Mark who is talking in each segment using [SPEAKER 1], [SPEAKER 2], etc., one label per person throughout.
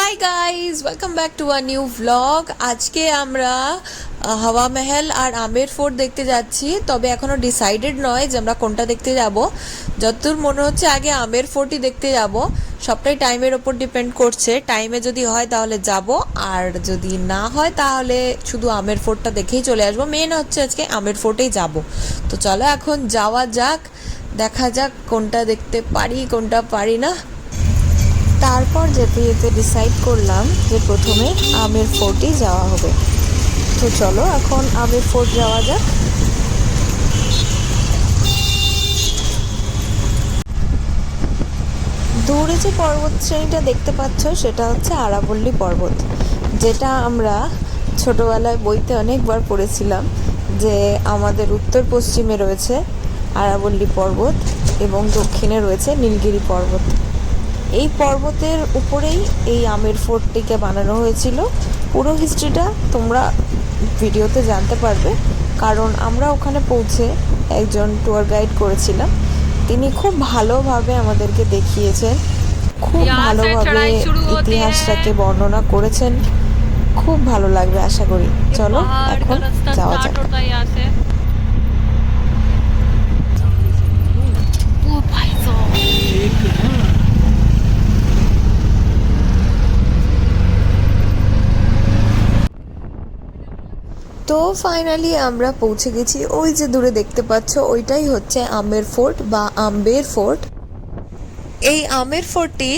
[SPEAKER 1] Hi guys, welcome back to a new vlog. আজকে আমরা হাওয়া মহল আর আমের ফোর্ট দেখতে যাচ্ছি, তবে এখনও ডিসাইডেড নয় যে আমরা কোনটা দেখতে যাব। যতদূর মনে হচ্ছে আগে আমের ফোর্টই দেখতে যাব। সবটাই টাইমের ওপর ডিপেন্ড করছে, টাইমে যদি হয় তাহলে যাব, আর যদি না হয় তাহলে শুধু আমের ফোর্টটা দেখেই চলে আসবো। মেন হচ্ছে আজকে আমের ফোর্টেই যাব। তো চলো এখন যাওয়া যাক, দেখা যাক কোনটা দেখতে পারি কোনটা পারি না। তারপর যেতে যেতে ডিসাইড করলাম যে প্রথমে আমের ফোর্টেই যাওয়া হবে। তো চলো এখন আমের ফোর্ট যাওয়া যাক। দূরে যে পর্বত শ্রেণীটা দেখতে পাচ্ছ সেটা হচ্ছে আরাবল্লী পর্বত, যেটা আমরা ছোটোবেলায় বইতে অনেকবার পড়েছিলাম যে আমাদের উত্তর পশ্চিমে রয়েছে আরাবল্লী পর্বত এবং দক্ষিণে রয়েছে নীলগিরি পর্বত। এই পর্বতের উপরেই এই আমের ফোর্টটিকে বানানো হয়েছিল। পুরো হিস্ট্রিটা তোমরা ভিডিওতে জানতে পারবে, কারণ আমরা ওখানে পৌঁছে একজন ট্যুর গাইড করেছিলাম। তিনি খুব ভালোভাবে আমাদেরকে দেখিয়েছেন, খুব ভালোভাবে ইতিহাসটাকে বর্ণনা করেছেন। খুব ভালো লাগবে আশা করি। চলো এখন যাওয়া যাক। তো ফাইনালি আমরা পৌঁছে গেছি। ওই যে দূরে দেখতে পাচ্ছ ওইটাই হচ্ছে আমের ফোর্ট বা আম্বের ফোর্ট। এই আমের ফোর্টটি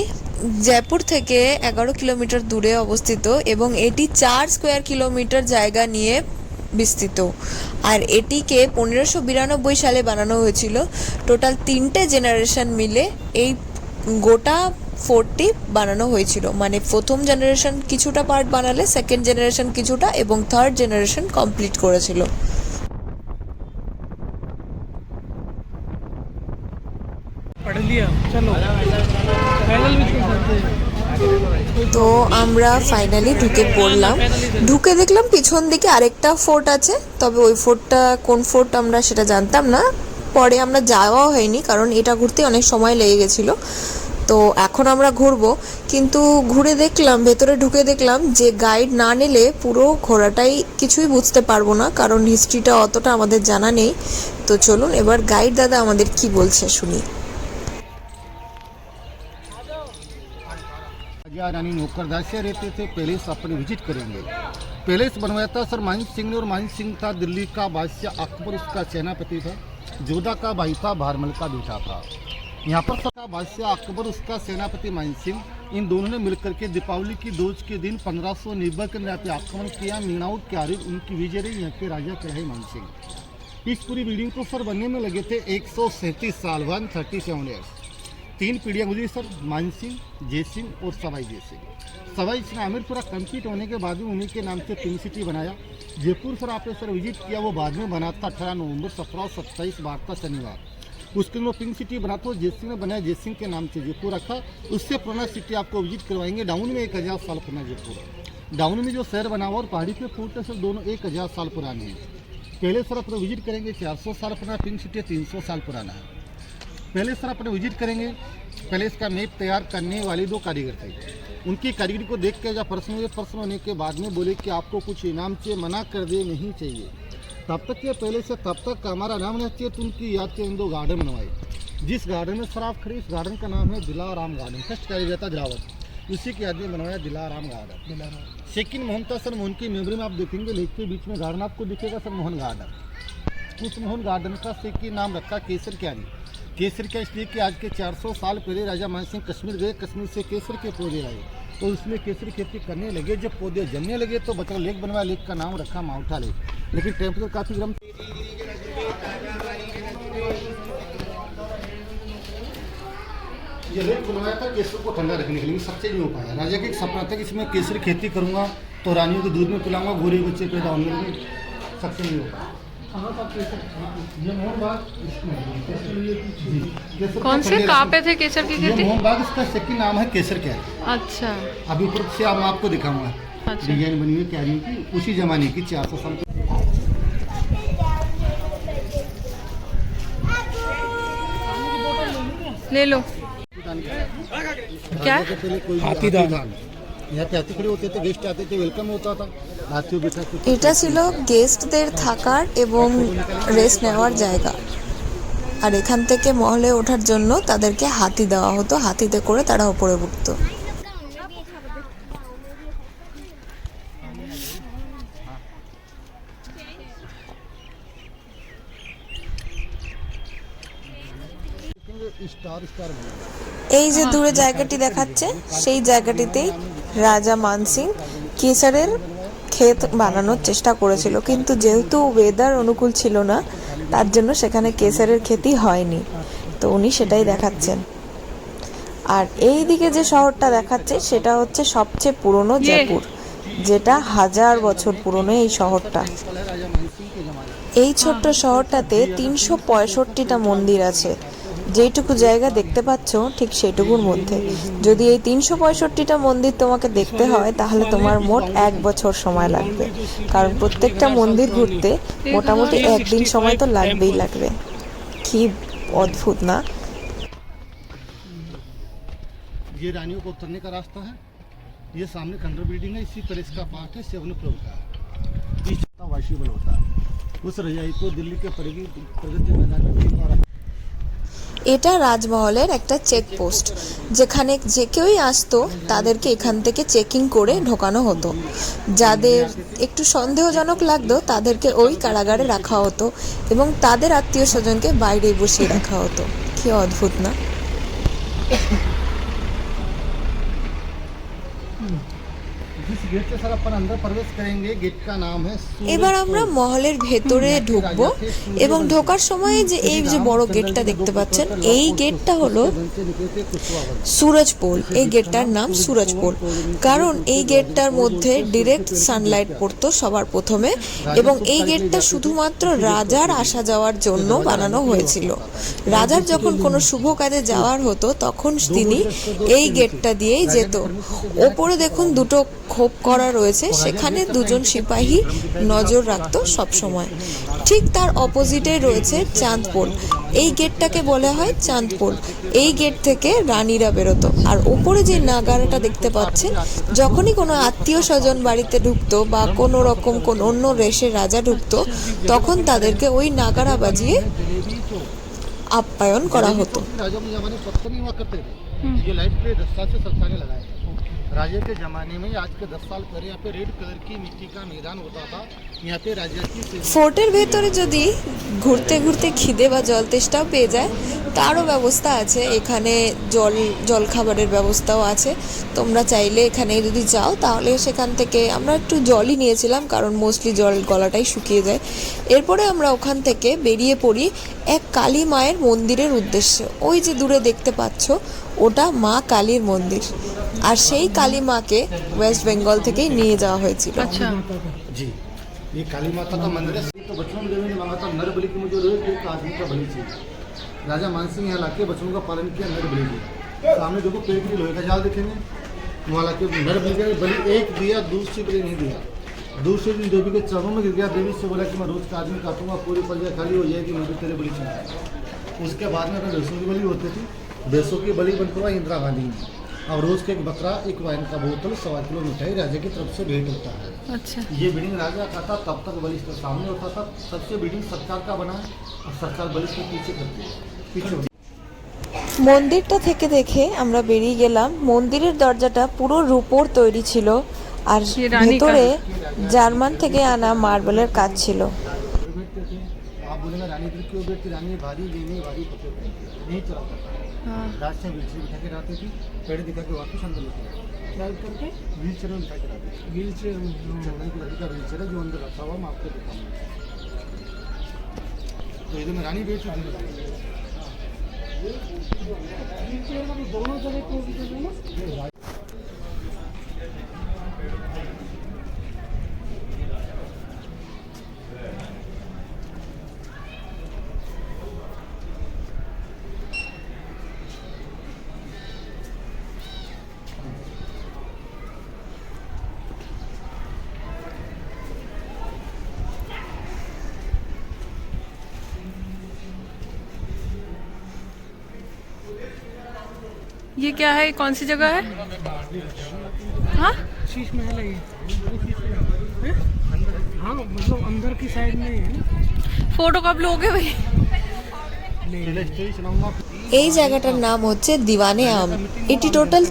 [SPEAKER 1] জয়পুর থেকে 11 কিলোমিটার দূরে অবস্থিত এবং এটি 4 স্কোয়ার কিলোমিটার জায়গা নিয়ে বিস্তৃত। আর এটিকে 1592 সালে বানানো হয়েছিল। টোটাল 3টে জেনারেশন মিলে এই গোটা ফোর্টটি বানানো হয়েছিল। মানে প্রথম জেনারেশন কিছুটা পার্ট বানালে, সেকেন্ড জেনারেশন কিছুটা এবং থার্ড জেনারেশন কমপ্লিট করেছিল। তো আমরা ফাইনালি ঢুকে পড়লাম। ঢুকে দেখলাম পিছন দিকে আরেকটা ফোর্ট আছে, তবে ওই ফোর্টটা কোন ফোর্ট আমরা সেটা জানতাম না। পরে আমরা যাওয়াও হয়নি, কারণ এটা ঘুরতে অনেক সময় লেগে গেছিলো। তো এখন আমরা ঘুরবো, কিন্তু ঘুরে দেখলাম, ভেতরে ঢুকে দেখলাম যে গাইড না নিলে পুরো ঘোরাটাই কিছুই বুঝতে পারবো না, কারণ হিস্ট্রিটা অতটা আমাদের জানা নেই। তো চলুন এবার গাইড দাদা আমাদের কি বলছে শুনি।
[SPEAKER 2] रानी नौकरदासियाँ रहते थे, पैलेस अपने विजिट करेंगे। पैलेस बनवाया था सर मान सिंह ने, और मान सिंह था दिल्ली का बादशाह अकबर, उसका सेनापति था। जोधा का भाई था, भारमल का बेटा था। यहाँ पर सर बादशाह अकबर, उसका सेनापति मान सिंह, इन दोनों ने मिलकर के दीपावली की दोज के दिन 1590 के यहाँ पे आक्रमण किया। मीनाउट क्यारी उनकी विजय रही, यहाँ के राजा कहलाए मान सिंह। इस पूरी बिल्डिंग को सर बनने में लगे थे 137 साल, 137 ईयर्स। 3 पीढ़ियाँ गुजरी सर, मान सिंह, जय सिंह और सवाई जय सिंह। सवाई सिंह आमिर पूरा कंप्लीट होने के बाद में उन्हीं के नाम से पिंक सिटी बनाया। जयपुर सर आपने सर विजिट किया, वो बाद में बना था 18 नवंबर 1727 बार का शनिवार। उसके लिए पिंक सिटी बना तो जय सिंह ने बनाया, जय सिंह के नाम से जयपुर रखा। उससे पुराना सिटी आपको विजिट करवाएंगे। डाउन में 1000 साल पुराना जयपुर। डाउन में जो शहर बना हुआ और पहाड़ी पे फोर्ट है सर, दोनों 1000 साल पुराने हैं। पहले सर अपने विजिट करेंगे 400 साल पुराना, पिंक सिटी 300 साल पुराना है। पहले सर अपने विजिट करेंगे। पहले इसका मैप तैयार करने वाले 2 कारीगर थे। उनकी कारीगरी को देख के जब प्रश्न होने के बाद में बोले कि आपको कुछ इनाम से मना कर दे, नहीं चाहिए। तब तक ये पहले से तब तक हमारा नाम नहीं चाहिए, तो उनकी याद के 2 गार्डन बनवाए। जिस गार्डन में सर आप खड़े, इस गार्डन का नाम है दिलाराम गार्डन। फर्स्ट कारीगर था दिलावर, उसी की याद में बनवाया दिलाराम गार्डन। सेकंड मोहन था सर, मोहन की मेमोरी में आप देखेंगे लेक के बीच में गार्डन आपको दिखेगा सर, मोहन गार्डन। उस मोहन गार्डन का सेकंड नाम रखा केसर क्यारी। केसर क्या इसलिए कि आज के 400 साल पहले राजा मान सिंह कश्मीर गए, कश्मीर से केसर के पौधे लाए तो उसमें केसर खेती करने लगे। जब पौधे जमने लगे तो बचरा लेक बनवाया, लेक का नाम रखा माउठा लेक। लेकिन टेम्परेचर काफ़ी गर्म। ये लेक बनवाया था केसर को ठंडा रखने के लिए, सबसे नहीं हो पाया। राजा का एक सपना था कि इसमें केसर खेती करूँगा तो रानियों को दूध में पिलाऊंगा, गोरे बच्चे पैदा होंगे, लेकिन सबसे नहीं हो पाया।
[SPEAKER 3] कौन से कहाँ पे थे केसर की खेती?
[SPEAKER 2] मोहनबाग, इसका सेकंड नाम है केसर क्यारी।
[SPEAKER 3] अच्छा,
[SPEAKER 2] अभी ऊपर से मैं आपको दिखाऊंगा।
[SPEAKER 3] अच्छा।
[SPEAKER 2] डिजाइन बनी हुई क्यारी की, उसी जमाने की 400 साल।
[SPEAKER 3] ले लो। क्या?
[SPEAKER 2] हाथीदान। यहाँ पे हाथी खड़े होते थे, गेस्ट आते थे, वेलकम होता था, हाथियों बैठा के
[SPEAKER 1] এটা ছিল গেস্টদের থাকার এবং রেস্ট নেওয়ার জায়গা। আর এখান থেকে মহলে ওঠার জন্য তাদেরকে হাতি দেওয়া হতো, হাতিতে করে তারা ওপরে উঠতো।
[SPEAKER 2] स्टार स्टार बने।
[SPEAKER 1] এই যে দূরে জায়গাটি দেখাচ্ছে সেই জায়গাটিতেই রাজা মানসিং কেসারের ক্ষেত বানানোর চেষ্টা করেছিল, কিন্তু যেহেতু ওয়েদার অনুকূল ছিল না তার জন্য সেখানে কেসারের ক্ষেতই হয়নি, তো উনি সেটাই দেখাচ্ছেন। আর এই দিকে যে শহরটা দেখাচ্ছে সেটা হচ্ছে সবচেয়ে পুরনো জয়পুর, যেটা 1000 বছর পুরনো এই শহরটা।
[SPEAKER 2] राजा मानसिंह के जमाने
[SPEAKER 1] এই ছোট্ট শহরটাতে 365টা মন্দির আছে। যেইটুকু জায়গা দেখতে পাচ্ছ ঠিক সেইটুকুর মধ্যে যদি এই 365টা মন্দির তোমাকে দেখতে হয় তাহলে তোমার মোট 1 বছর সময় লাগবে, কারণ প্রত্যেকটা মন্দির ঘুরতে মোটামুটি একদিন সময় তো লাগবেই লাগবে। কি অদ্ভুত না?
[SPEAKER 2] ये रानियों को उतरने का रास्ता है। ये सामने खंडर बिल्डिंग है, इसी पर इसका पार्ट है सेवन फ्लोर का। इस वाशिबल होता है। उस रजाई को दिल्ली के प्रगति मैदान में 3 बार
[SPEAKER 1] এটা রাজমহলের একটা চেকপোস্ট, যেখানে যে কেউই আসতো তাদেরকে এখান থেকে চেকিং করে ঢোকানো হতো। যাদের একটু সন্দেহজনক লাগতো তাদেরকে ওই কারাগারে রাখা হতো এবং তাদের আত্মীয় স্বজনকে বাইরে বসিয়ে রাখা হতো। কি অদ্ভুত না?
[SPEAKER 2] जिस गेट से सर अपन अंदर प्रवेश करेंगे, गेट का नाम है
[SPEAKER 1] এবার আমরা মহলের ভেতরে ঢুকবো এবং ঢোকার সময় যে এই যে বড় গেটটা দেখতে পাচ্ছেন এই গেটটা হলো সুরজপোল। এই গেটটার নাম সুরজপোল কারণ এই গেটটার মধ্যে ডিরেক্ট সানলাইট পড়তো সবার প্রথমে, এবং এই গেটটা শুধুমাত্র রাজার আসা যাওয়ার জন্য বানানো হয়েছিল। রাজার যখন কোনো শুভ কাজে যাওয়ার হতো তখন তিনি এই গেটটা দিয়েই যেত। ওপরে দেখুন দুটো খোপ করা রয়েছে, সেখানে দুজন সিপাহী নজর রাখতো সব সময়। ঠিক তার অপোজিটে রয়েছে চাঁদপোল। এই গেটটাকে বলা হয় চাঁদপোল। এই গেট থেকে রানীরা বেরোতো। আর ওপরে যে নাগারাটা দেখতে পাচ্ছেন, যখনই কোনো আত্মীয় স্বজন বাড়িতে ঢুকতো বা কোনো রকম কোনো অন্য দেশের রাজা ঢুকতো তখন তাদেরকে ওই নাগারা বাজিয়ে আপ্যায়ন করা হতো।
[SPEAKER 2] राजा के जमाने पत्थर नहीं हुआ करते थे, ये लाइट पे 10 साल से सरकारें लगाए थे। राजा के जमाने में आज के 10 साल पहले यहाँ पे रेड कलर की मिट्टी का मैदान होता था। यहाँ पे राजा की
[SPEAKER 1] ফোর্টের ভেতরে যদি ঘুরতে ঘুরতে খিদে বা জল তেষ্টাও পেয়ে যায় তারও ব্যবস্থা আছে। এখানে জল খাবারের ব্যবস্থাও আছে। তোমরা চাইলে এখানে যদি যাও তাহলে সেখান থেকে আমরা একটু জলই নিয়েছিলাম, কারণ মোস্টলি জল গলাটাই শুকিয়ে যায়। এরপরে আমরা ওখান থেকে বেরিয়ে পড়ি এক কালী মায়ের মন্দিরের উদ্দেশ্যে। ওই যে দূরে দেখতে পাচ্ছ ওটা মা কালীর মন্দির, আর সেই কালী মাকে ওয়েস্ট বেঙ্গল থেকেই নিয়ে যাওয়া হয়েছিল।
[SPEAKER 3] अच्छा,
[SPEAKER 2] जी, ये काली माता का मंदिर है। तो बचपन देवी ने मांगा था नर बलि की, मुझे रोज एक आदमी का बलि चाहिए। राजा मानसिंह यहाँ लाके बच्चों का पालन किया, नर बलि दिया। सामने देखो पेट में लोहे का जाल देखेंगे, वहाँ लाके नर बलि एक दिया, दूसरी बलि नहीं दिया। दूसरे दिन देवी के चरणों में गिर गया। देवी से बोला कि मैं रोज का आदमी काटूंगा, पूरी प्रजा खाली हो जाएगी, मुझे तेरे बलि चाहिए। उसके बाद में अगर भैंसों की बलि होती थी, भैंसों की बलि बनकर इंदिरा गांधी ने। अब रोज के एक बकरा, एक वाइन का बोतल, 1.25 किलो मिठाई राजा की तरफ से भेंट होता है।
[SPEAKER 3] अच्छा।
[SPEAKER 2] ये बिल्डिंग राजा का था, तब तक बलिष्ठ सामने होता था। तब से बिल्डिंग सरकार का बना है और सरकार बलिष्ठ के पीछे करती है, पीछे होती है।
[SPEAKER 1] মন্দিরটা থেকে দেখে আমরা বেরিয়ে গেলাম। মন্দিরের দরজাটা পুরো রূপোর তৈরি ছিল আর
[SPEAKER 3] ये रानी का
[SPEAKER 1] ভেতরে জার্মান থেকে আনা মার্বেলের কাজ ছিল।
[SPEAKER 2] बैठते थे, आप बोलेंगे रानी इधर क्यों बैठती? रानी भारी लेने भारी पकड़ नहीं चलाता था।
[SPEAKER 3] हाँ।
[SPEAKER 2] रात से व्हील चेयर बिठा के रहती थी, पेड़ दिखा के वापस अंदर लेके क्या करके व्हील चेयर में बिठा के रहती थी। व्हील चेयर चंदन की लकड़ी का व्हील चेयर है जो अंदर रखा हुआ, मैं आपको दिखाऊंगा। तो इधर में रानी बैठी थी। दोनों जगह को
[SPEAKER 3] ये क्या है? कौन सी जगह है? हाँ
[SPEAKER 4] शीश महल है ये हैं? हाँ मतलब अंदर की साइड में है ना।
[SPEAKER 3] फोटो कब लोगे भाई?
[SPEAKER 1] এই জায়গাটার নাম হচ্ছে দিওয়ানে আম। এটি টোটাল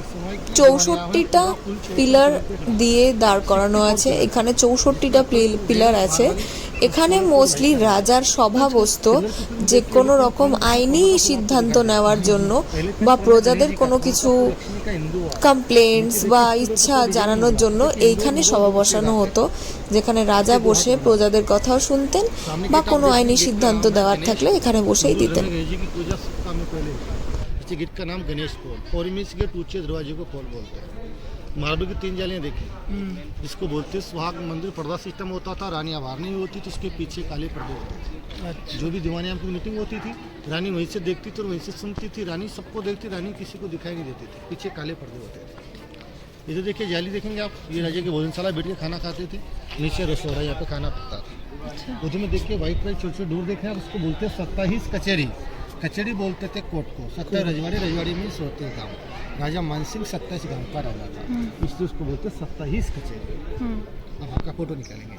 [SPEAKER 1] 64টা পিলার দিয়ে দাঁড় করানো আছে। এখানে 64টা পিলার আছে। এখানে মোস্টলি রাজার সভা বসতো, যে কোনো রকম আইনি সিদ্ধান্ত নেওয়ার জন্য বা প্রজাদের কোনো কিছু কমপ্লেন্টস বা ইচ্ছা জানানোর জন্য এইখানে সভা বসানো হতো, যেখানে রাজা বসে প্রজাদের কথাও শুনতেন বা কোনো আইনি সিদ্ধান্ত দেওয়ার থাকলে এখানে বসেই দিতেন।
[SPEAKER 2] गेट का नाम गणेश पोल, पौरिमिस गेट ऊंचे दरवाजे को पोल बोलते हैं। मार्बल की 3 जालियां देखी जिसको बोलते हैं सुहाग मंदिर। पर्दा सिस्टम होता था, रानी आभार नहीं होती थी, उसके पीछे काले पर्दे होते थे। जो भी दीवाने की मीटिंग होती थी रानी वहीं से देखती थी और वहीं से सुनती थी। रानी सबको देखती, रानी किसी को दिखाई नहीं देती थी, पीछे काले पर्दे होते थे। इधर देखिए जाली देखेंगे आप, ये राजा की भोजनशाला बैठ के खाना खाते थे, नीचे रसोड़ा यहाँ पे खाना पकता था। उधर में देखिए व्हाइट व्हाइट छोटे छोटे डोर देखे आप, उसको बोलते हैं सत्ताहीस कचेरी। कचेरी बोलते थे कोर्ट को। 17 रजवाड़ी, रजवाड़ी में 37 गाँव। राजा मानसिंह 27 गाँव का राजा था, इसलिए उसको बोलते 27 कचेरी। अब आपका फोटो निकालेंगे।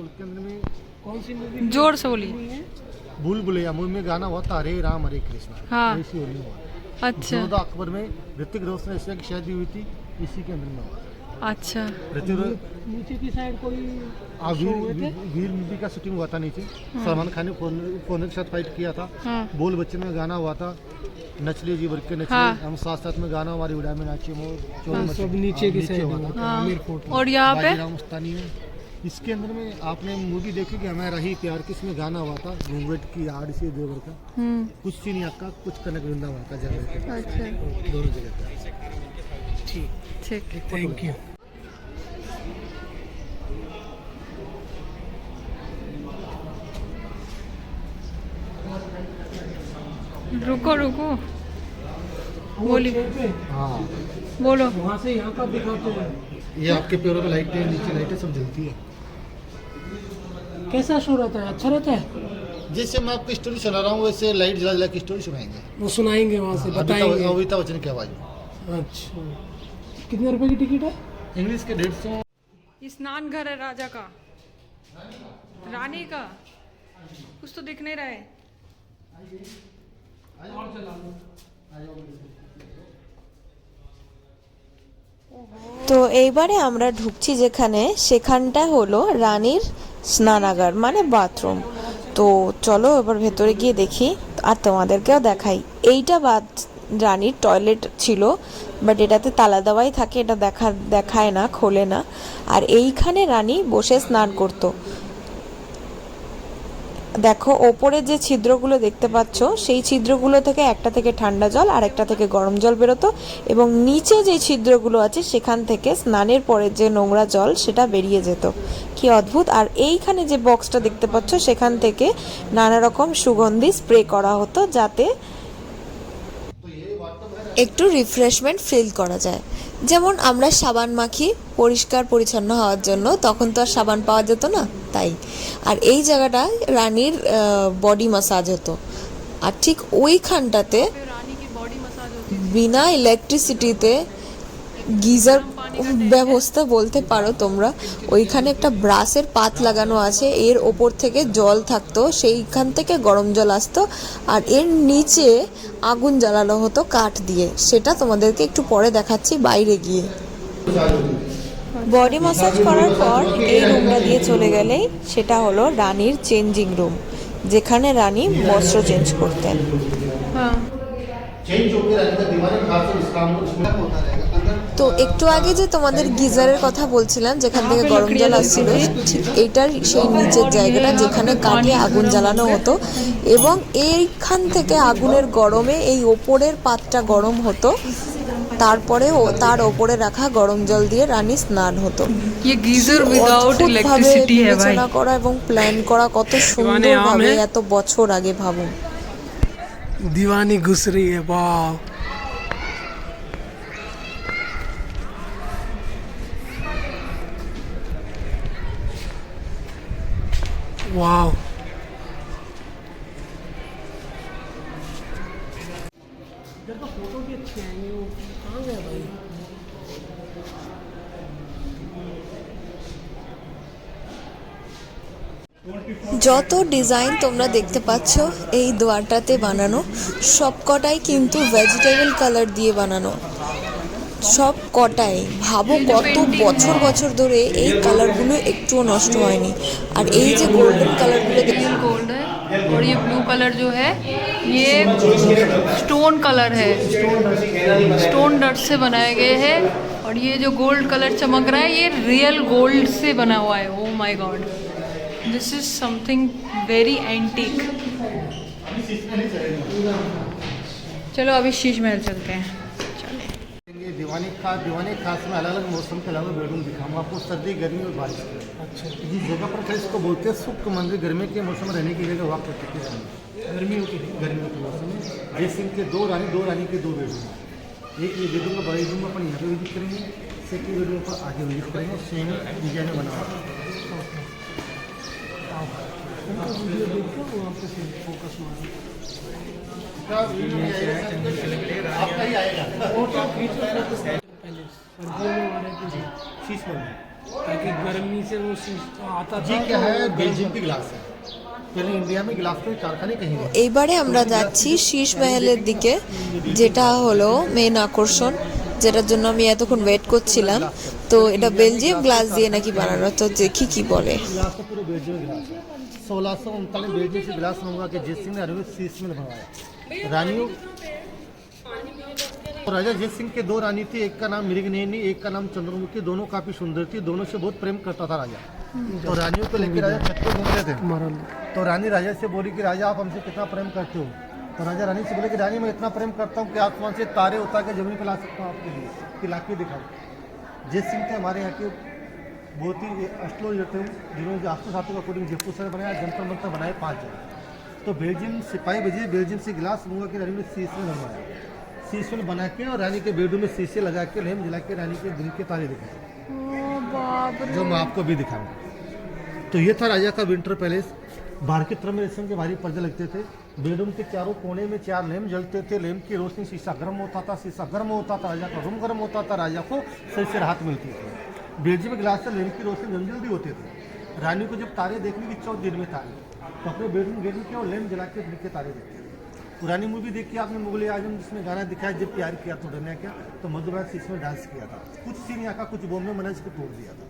[SPEAKER 2] उसके अंदर में
[SPEAKER 4] कौन सी मूवी
[SPEAKER 3] जोर से बोली।
[SPEAKER 2] भूल भुलैया मूवी में गाना हुआ था, हरे राम हरे कृष्ण।
[SPEAKER 3] हाँ।
[SPEAKER 2] ऐसी होली हुआ।
[SPEAKER 3] अच्छा
[SPEAKER 2] 14 अक्टूबर में ऋतिक रोशन ऐश्वर्या की शादी हुई थी, इसी के अंदर में हुआ।
[SPEAKER 3] अच्छा
[SPEAKER 2] ऋतिक
[SPEAKER 4] नीचे की साइड कोई
[SPEAKER 2] वीर मूवी का शूटिंग हुआ था नीचे। सलमान खान ने फोन के साथ फाइट किया था। बोल बच्चन में गाना हुआ था, नचले जी वर्ग के नचले।
[SPEAKER 3] हाँ।
[SPEAKER 2] हम साथ साथ में गाना हमारी उड़ा में नाचे मोर
[SPEAKER 4] सब नीचे की साइड
[SPEAKER 2] हुआ था।
[SPEAKER 3] हाँ। और यहाँ पे
[SPEAKER 2] बाजीराव मस्तानी में। इसके अंदर में आपने मूवी देखी कि हमारा ही प्यार किस में गाना हुआ था, घूंघट की आड़ से देवर का। कुछ सीन आपका, कुछ कनक वृंदा हुआ था जगह पे।
[SPEAKER 3] अच्छा
[SPEAKER 2] दोनों जगह पे।
[SPEAKER 4] ठीक
[SPEAKER 3] ठीक
[SPEAKER 4] थैंक यू।
[SPEAKER 3] रुको रुको बोलिए।
[SPEAKER 2] हाँ
[SPEAKER 3] बोलो।
[SPEAKER 4] वहाँ से यहाँ का दिखाते हैं।
[SPEAKER 2] ये आपके पैरों में लाइटें, नीचे लाइटें सब जलती है।
[SPEAKER 4] कैसा शो रहता है? अच्छा रहता है?
[SPEAKER 2] जैसे मैं आपको स्टोरी सुना रहा हूँ वैसे लाइट जला जला की स्टोरी सुनाएंगे।
[SPEAKER 4] वो सुनाएंगे वहाँ से, बताएंगे।
[SPEAKER 2] अमिताभ बच्चन की आवाज़ में।
[SPEAKER 4] अच्छा कितने रुपए की टिकट है?
[SPEAKER 2] इंग्लिश के 150।
[SPEAKER 3] स्नान घर है राजा का, रानी का, कुछ तो दिख नहीं रहा है।
[SPEAKER 1] তো এইবারে আমরা ঢুকছি যেখানে, সেখানটা হলো রানীর স্নানাগার মানে বাথরুম। তো চলো এবার ভেতরে গিয়ে দেখি আর তোমাদেরকেও দেখাই। এইটা রানীর টয়লেট ছিল, বাট এটাতে তালা দেওয়াই থাকে, এটা দেখায় না, খোলে না। আর এইখানে রানী বসে স্নান করতো। দেখো ওপরে যে ছিদ্রগুলো দেখতে পাচ্ছ, সেই ছিদ্রগুলো থেকে একটা থেকে ঠান্ডা জল আর একটা থেকে গরম জল বেরোতো, এবং নিচে যে ছিদ্রগুলো আছে সেখান থেকে স্নানের পরে যে নোংরা জল সেটা বেরিয়ে যেত। কি অদ্ভুত। আর এইখানে যে বক্সটা দেখতে পাচ্ছ, সেখান থেকে নানা রকম সুগন্ধি স্প্রে করা হতো, যাতে একটু রিফ্রেশমেন্ট ফিল করা যায়। যেমন আমরা সাবান মাখি পরিষ্কার পরিচ্ছন্ন হওয়ার জন্য, তখন তো আর সাবান পাওয়া যেত না, তাই। আর এই জায়গাটা রানীর বডি মাসাজ হতো। আর ঠিক ওইখানটাতে
[SPEAKER 3] रानी की बॉडी मसाज होती
[SPEAKER 1] বিনা ইলেকট্রিসিটিতে গিজার ব্যবস্থা বলতে পারো তোমরা। ওইখানে একটা ব্রাশের পাত লাগানো আছে, এর ওপর থেকে জল থাকতো, সেইখান থেকে গরম জল আসতো, আর এর নিচে আগুন জ্বালানো হতো কাঠ দিয়ে। সেটা তোমাদেরকে একটু পরে দেখাচ্ছি বাইরে গিয়ে। বডি ম্যাসাজ করার পর এই রুমটা দিয়ে চলে গেলেই সেটা হলো রানীর চেঞ্জিং রুম, যেখানে রানী বস্ত্র চেঞ্জ করতেন।
[SPEAKER 3] हाँ
[SPEAKER 2] चेंज होकर रानी का दीवाने खास इस काम को होता रहेगा।
[SPEAKER 1] তো একটু আগে যে তোমাদের গিজারের কথা বলছিলাম, যেখান থেকে গরম জল আসছিল, ঠিক এইটার সেই নিচের জায়গাটা যেখানে কাঠে আগুন জ্বালানো হতো, এবং এইখান থেকে আগুনের গরমে এই ওপরের পাতটা গরম হতো, তারপরে তার ওপরে রাখা গরম জল দিয়ে রানী স্নান হতো।
[SPEAKER 3] ये गीजर विदाउट
[SPEAKER 1] অদ্ভুতভাবে
[SPEAKER 3] इलेक्ट्रिसिटी है भाई।
[SPEAKER 1] বিবেচনা করা এবং প্ল্যান করা কত সুন্দরভাবে এত বছর আগে, ভাবুন।
[SPEAKER 4] दीवानी घुस रही है, वाह। वाह इधर तो फोटो भी अच्छी आएंगी। वो कहाँ गया भाई?
[SPEAKER 1] যত ডিজাইন তোমরা দেখতে পাচ্ছ এই দোয়ারটাতে বানানো সবকটাই কিন্তু ভেজিটেবল কালার দিয়ে বানানো, সব কটাই। ভাবো কত বছর বছর ধরে এই কালারগুলো একটুও নষ্ট হয়নি। আর এই যে গোল্ডেন কালারগুলো
[SPEAKER 3] रियल गोल्ड है और ये ब्लू कलर जो है ये स्टोन कलर है, स्टोन डस्ट से बनाए गए हैं। और ये जो गोल्ड कलर चमक रहा है ये रियल गोल्ड से बना हुआ है। Oh my God, this is something very antique. चलो अभी शीश महल चलते हैं।
[SPEAKER 2] ये दीवानी खास में अलग अलग मौसम के अलग बेडरूम दिखाऊंगा आपको, सर्दी गर्मी और बारिश। अच्छा, जिस जगह पर खड़े इसको बोलते हैं सुख मंदिर। गर्मी के मौसम में रहने की जगह हुआ करती है, गर्मियों के मौसम में। जय सिंह के दो रानी के दो बेडरूम। एक ये बेडरूम का बड़ा बेडरूम अपन यहाँ पे विजिट करेंगे, सेकेंड बेडरूम पर आगे विजिट करेंगे। सेम डिजाइन में बना हुआ आपका ही आएगा
[SPEAKER 4] ताकि गर्मी से वो आता
[SPEAKER 2] जी। क्या है, बेल्जियम की गिलास है। पहले इंडिया में गिलास के कारखाने कहीं नहीं।
[SPEAKER 1] এইবারে আমরা যাচ্ছি শীষ মহলের দিকে, যেটা হলো মেন আকর্ষণ, যেটার জন্য আমি এতক্ষণ ওয়েট করছিলাম। তো এটা বেলজিয়াম গ্লাস দিয়ে নাকি বানানো, তো দেখি কি বলে।
[SPEAKER 2] गिलास तो पूरे बेल्जियम गिलास है। 1639 बेल्जियम से गिलास मंगवा के जय सिंह ने अरबी शीश में बनवाया। रानियों राजा जय सिंह के दो रानी थी, एक का नाम मृगनयनी, एक का नाम चंद्रमुखी। दोनों काफी सुंदर थी, दोनों से बहुत प्रेम करता था राजा। तो रानियों को लेकर राजा छत पर घूमते थे। तो रानी राजा से बोली कि राजा आप हमसे कितना प्रेम करते हो। तो राजा रानी से बोले कि रानी मैं इतना प्रेम करता हूँ कि आसमान से तारे उतार के जमीन पर ला सकता हूँ आपके लिए, कि ला के दिखाओ। जय सिंह थे हमारे यहाँ के बहुत ही अश्लोक थे, जिन्होंने वास्तु शास्त्र का अकॉर्डिंग जयपुर शहर बनाया, जंतर मंतर बनाए 5 जगह। तो बेल्जियम सिपाही भेजे, बेल्जियम से गिलास मंगवा के रानी में शीश में बनवाया। शीश में बना के और रानी के बेडरूम में शीशे लगा के लैम्प जला के रानी के दिन के तारे दिखाए, जो मैं आपको भी दिखाऊंगा। तो ये था राजा का विंटर पैलेस। बाहर की तरफ में रेशम के भारी पर्दे लगते थे। बेडरूम के चारों कोने में 4 लैम्प जलते थे। लैम्प की रोशनी शीशा गर्म होता था, शीशा गर्म होता था, राजा का रूम गर्म होता था, राजा को सही से राहत मिलती थी। बेल्जियम गिलास से लैम्प की रोशनी जल्दी होते थे। रानी को जब तारे देखने की इच्छा होती दिन में तारे, तो अपने बेडरूम के और लैम्प जला के दिन के तारे देखते थे। पुरानी मूवी देखी आपने मुगल आजम, जिसमें गाना दिखाया जब प्यार किया तो डरना क्या, तो मधुबाला शीश में डांस किया था। कुछ सीन यहाँ का, कुछ बॉम्बे मैंने इसको तोड़ दिया था।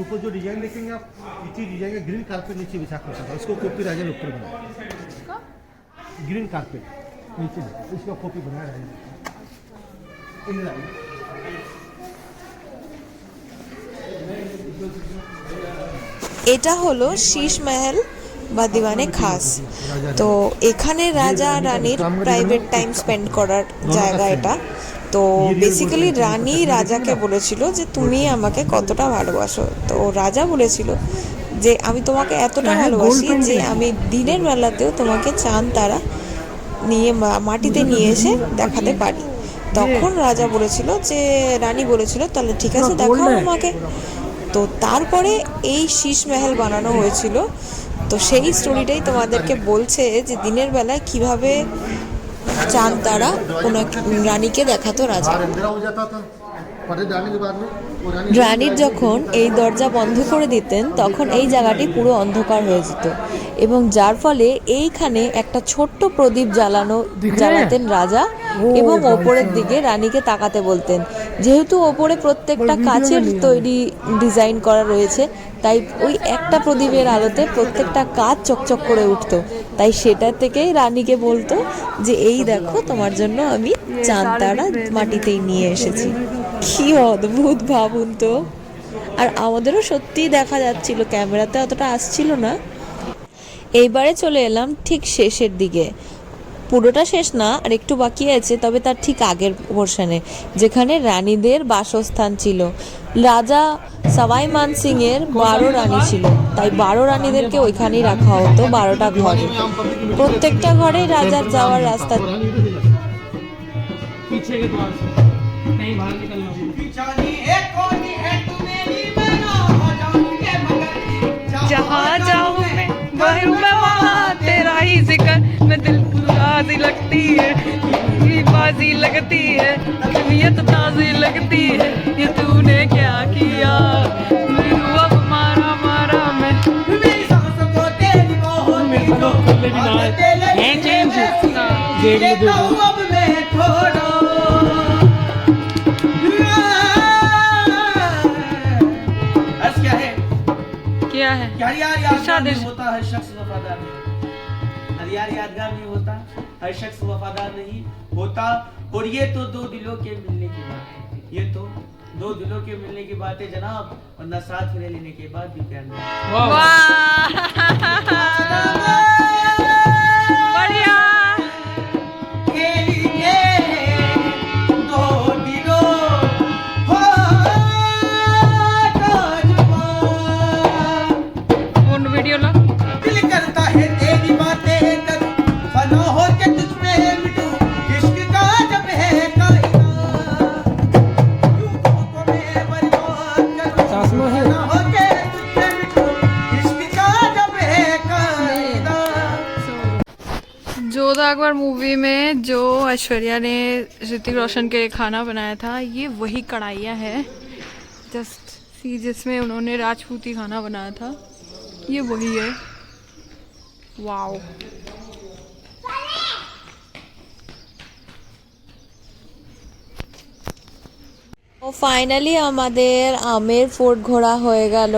[SPEAKER 2] ऊपर जो डिजाइन देखेंगे आप, इसी डिजाइन का ग्रीन कारपेट नीचे बिछा करता था, इसको कॉपी राजा ने ऊपर बनाया। ग्रीन कारपेट नीचे इसका कॉपी बनाया राजा ने।
[SPEAKER 1] এটা হলো শীষ মহল বা দিওয়ানে খাস। তো এখানে রাজা রানীর প্রাইভেট টাইম স্পেন্ড করার জায়গা এটা। তো বেসিক্যালি রানী রাজাকে বলেছিল যে তুমি আমাকে কতটা ভালোবাসো। তো রাজা বলেছিল যে আমি তোমাকে এতটা ভালোবাসি যে আমি দিনের বেলাতেও তোমাকে চাঁদ তারা নিয়ে মাটিতে নিয়ে এসে দেখাতে পারি। তখন রাজা বলেছিল যে রানী বলেছিল তাহলে ঠিক আছে দেখাও আমাকে। তো তারপরে এই শীষ মহল বানানো হয়েছিল। তো সেই স্টোরিটাই তোমাদেরকে বলছে যে দিনের বেলায় কিভাবে চাঁদ তারা রানীকে দেখাতো রাজা। রানীর যখন এই দরজা বন্ধ করে দিতেন তখন এই জায়গাটি পুরো অন্ধকার হয়ে যেত, এবং যার ফলে এইখানে একটা ছোট্ট প্রদীপ জ্বালাতেন রাজা, এবং ওপরের দিকে রানীকে তাকাতে বলতেন। যেহেতু ওপরে প্রত্যেকটা কাচের তৈরি ডিজাইন করা রয়েছে, তাই ওই একটা প্রদীপের আলোতে প্রত্যেকটা কাচ চকচক করে উঠতো। তাই সেটা থেকেই রানীকে বলতো যে এই দেখো তোমার জন্য আমি চাঁদ তারা মাটিতেই নিয়ে এসেছি। কি অদ্ভুত ভাবুন তো। আর আমাদেরও সত্যিই দেখা যাচ্ছিল, ক্যামেরাতে অতটা আসছিল না। এইবারে চলে এলাম ঠিক শেষের দিকে, পুরোটা শেষ না, আর একটু বাকি আছে, তবে তার ঠিক আগের পোর্শনে, যেখানে রানীদের বাসস্থান ছিল। রাজা সবাই মান সিং এর 12 রানী ছিল, তাই 12 রানীদেরকে ওইখানেই রাখা হতো, 12টা ঘরে। প্রত্যেকটা ঘরেই রাজার যাওয়ার রাস্তা।
[SPEAKER 4] पीछे के द्वार से नहीं बाहर निकलना होगा।
[SPEAKER 3] जहाँ जाऊँ मैं भरूँ मैं वहाँ तेरा ही जिक्र, मैं दिल बाजी लगती है, बाजी लगती है, तबीयत ताज़ी लगती है, ये तूने क्या किया, अब मारा मारा मैं
[SPEAKER 4] मुझे देख लो देखो
[SPEAKER 3] क्या है
[SPEAKER 5] यार यादगार
[SPEAKER 3] इरशाद
[SPEAKER 5] नहीं होता, हर शख्स वफादार नहीं। हर यार यादगार नहीं होता, हर शख्स वफादार नहीं होता। और ये तो दो दिलों के मिलने की बात है, ये तो दो दिलों के मिलने की बात है जनाब, वरना साथ में लेने के बाद भी प्यार नहीं।
[SPEAKER 3] वाह बढ़िया
[SPEAKER 5] दो दिलों हो
[SPEAKER 3] कौन वीडियो ला
[SPEAKER 5] दिल करता है तेरी बातें करूं, फना हो के तुझ पे मिटूं, इश्क का जब है कायदा, यूं को मैं बर्बाद करूं,
[SPEAKER 4] सास में है।
[SPEAKER 5] फना हो के तुझ पे मिटूं, इश्क का जब है कायदा।
[SPEAKER 3] जोधा अकबर मूवी में जो ऐश्वर्या ने ऋतिक रोशन के लिए खाना बनाया था, ये वही कढ़ाइयाँ है जस्ट सी जिसमें उन्होंने राजपूती खाना बनाया था, ये वही है। वाओ
[SPEAKER 1] ও ফাইনালি আমাদের আমের ফোর্ট ঘোরা হয়ে গেল।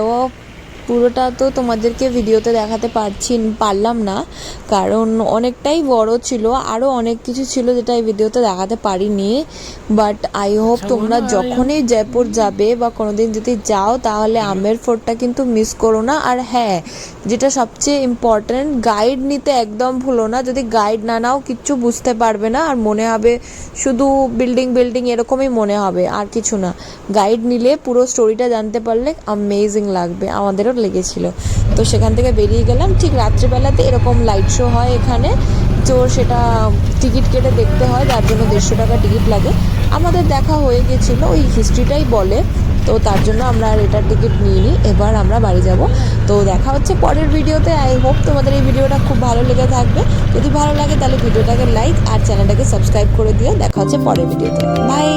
[SPEAKER 1] পুরোটা তো তোমাদেরকে ভিডিওতে দেখাতে পারলাম না, কারণ অনেকটাই বড় ছিল, আরও অনেক কিছু ছিল যেটা এই ভিডিওতে দেখাতে পারিনি। বাট আই হোপ তোমরা যখনই জয়পুর যাবে বা কোনোদিন যদি যাও তাহলে আমের ফোর্টটা কিন্তু মিস করো না। আর হ্যাঁ, যেটা সবচেয়ে ইম্পর্ট্যান্ট, গাইড নিতে একদম ভুলো না। যদি গাইড না নাও কিচ্ছু বুঝতে পারবে না, আর মনে হবে শুধু বিল্ডিং বিল্ডিং এরকমই মনে হবে, আর কিছু না। গাইড নিলে পুরো স্টোরিটা জানতে পারলে অ্যামেজিং লাগবে, আমাদেরও লেগেছিল। তো সেখান থেকে বেরিয়ে গেলাম। ঠিক রাত্রিবেলাতে এরকম লাইট শো হয় এখানে, তো সেটা টিকিট কেটে দেখতে হয়, যার জন্য 150 টাকা টিকিট লাগে। আমাদের দেখা হয়ে গেছিল, ওই হিস্ট্রিটাই বলে, তো তার জন্য আমরা আর এটার টিকিট নিইনি। এবার আমরা বাড়ি যাব। তো দেখা হচ্ছে পরের ভিডিওতে। আই হোপ তোমাদের এই ভিডিওটা খুব ভালো লেগে থাকবে। যদি ভালো লাগে তাহলে ভিডিওটাকে লাইক আর চ্যানেলটাকে সাবস্ক্রাইব করে দিও। দেখা হচ্ছে পরের ভিডিওতে। বাই।